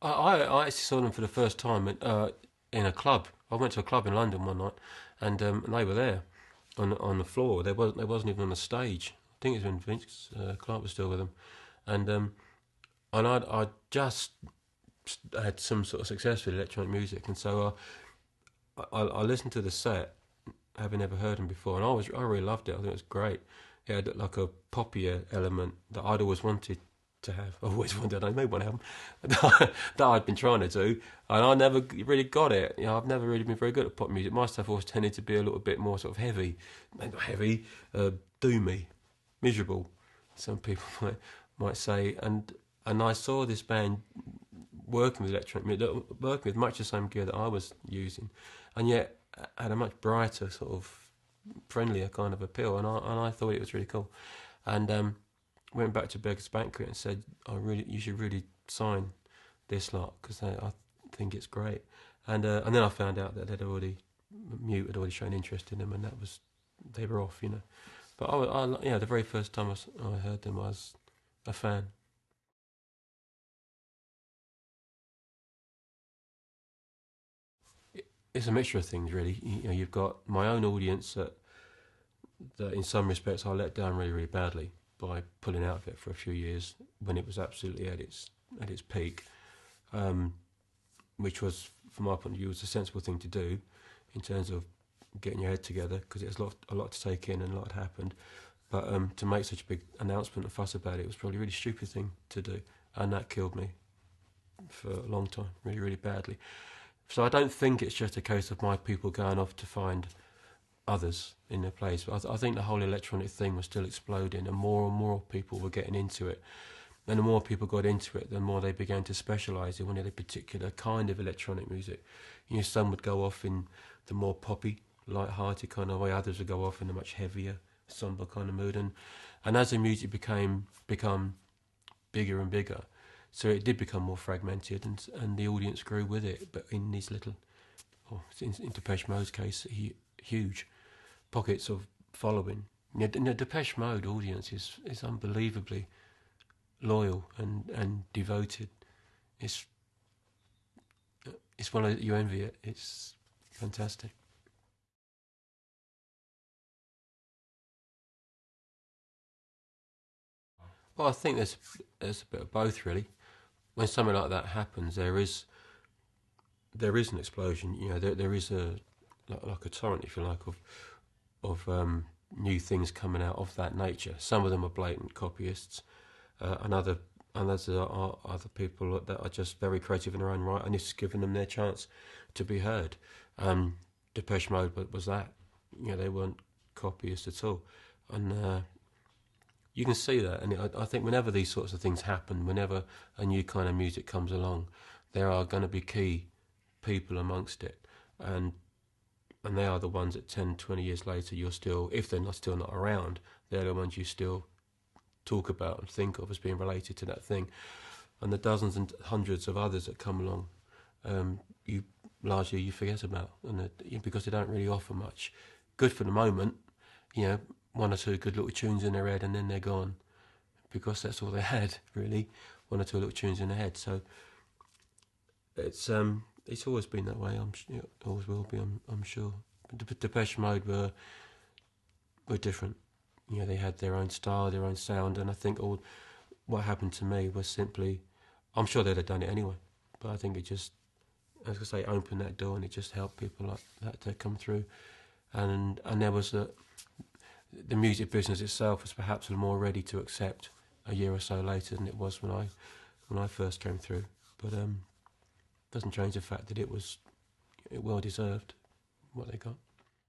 I actually saw them for the first time in a club. I went to a club in London one night, and they were there on the floor. They wasn't even on the stage. I think it was when Vince Clarke was still with them, and I just had some sort of success with electronic music, and so I listened to the set, having never heard them before, and I really loved it. I think it was great. It had like a poppier element that I'd always wanted to have. I've always wanted. I made one album that I'd been trying to do, and I never really got it. I've never really been very good at pop music. My stuff always tended to be a little bit more sort of heavy, not heavy, doomy, miserable. Some people might say, and I saw this band working with electronic music, working with much the same gear that I was using, and yet had a much brighter sort of friendlier kind of appeal, and I thought it was really cool, and went back to Beggar's Banquet and said, you should really sign this lot because I think it's great, and then I found out that Mute had already shown interest in them, and they were off, you know. But the very first time I heard them, I was a fan. It's a mixture of things, really. You've got my own audience that in some respects I let down really, really badly by pulling out of it for a few years when it was absolutely at its peak, um, which was, from my point of view, was a sensible thing to do in terms of getting your head together, because it was a lot to take in and a lot had happened. But to make such a big announcement and fuss about it was probably a really stupid thing to do, and that killed me for a long time, really, really badly. So I don't think it's just a case of my people going off to find others in their place. But I think the whole electronic thing was still exploding, and more people were getting into it. And the more people got into it, the more they began to specialise in one of the particular kind of electronic music. Some would go off in the more poppy, light-hearted kind of way. Others would go off in a much heavier, somber kind of mood. And as the music become bigger and bigger, so it did become more fragmented, and the audience grew with it. But in these little, in Depeche Mode's case, huge pockets of following. The Depeche Mode audience is unbelievably loyal and devoted. It's it's one of you envy it. It's fantastic. Well, I think there's a bit of both really. When something like that happens, there is an explosion. There is a like a torrent, if you like, of new things coming out of that nature. Some of them are blatant copyists, and others are other people that are just very creative in their own right, and it's given them their chance to be heard. Depeche Mode was that. They weren't copyists at all, and you can see that. And I think whenever these sorts of things happen, whenever a new kind of music comes along, there are going to be key people amongst it, and they are the ones that 10, 20 years later you're still, if they're not still not around, they're the ones you still talk about and think of as being related to that thing. And the dozens and hundreds of others that come along, you largely you forget about, and because they don't really offer much. Good for the moment, one or two good little tunes in their head, and then they're gone, because that's all they had really, one or two little tunes in their head. So it's always been that way. It always will be. I'm sure. Depeche Mode were different. They had their own style, their own sound, and I think all what happened to me was simply, I'm sure they'd have done it anyway, but I think it just, as I say, opened that door, and it just helped people like that to come through, and there was the music business itself was perhaps a little more ready to accept a year or so later than it was when I first came through, but doesn't change the fact that it well deserved what they got.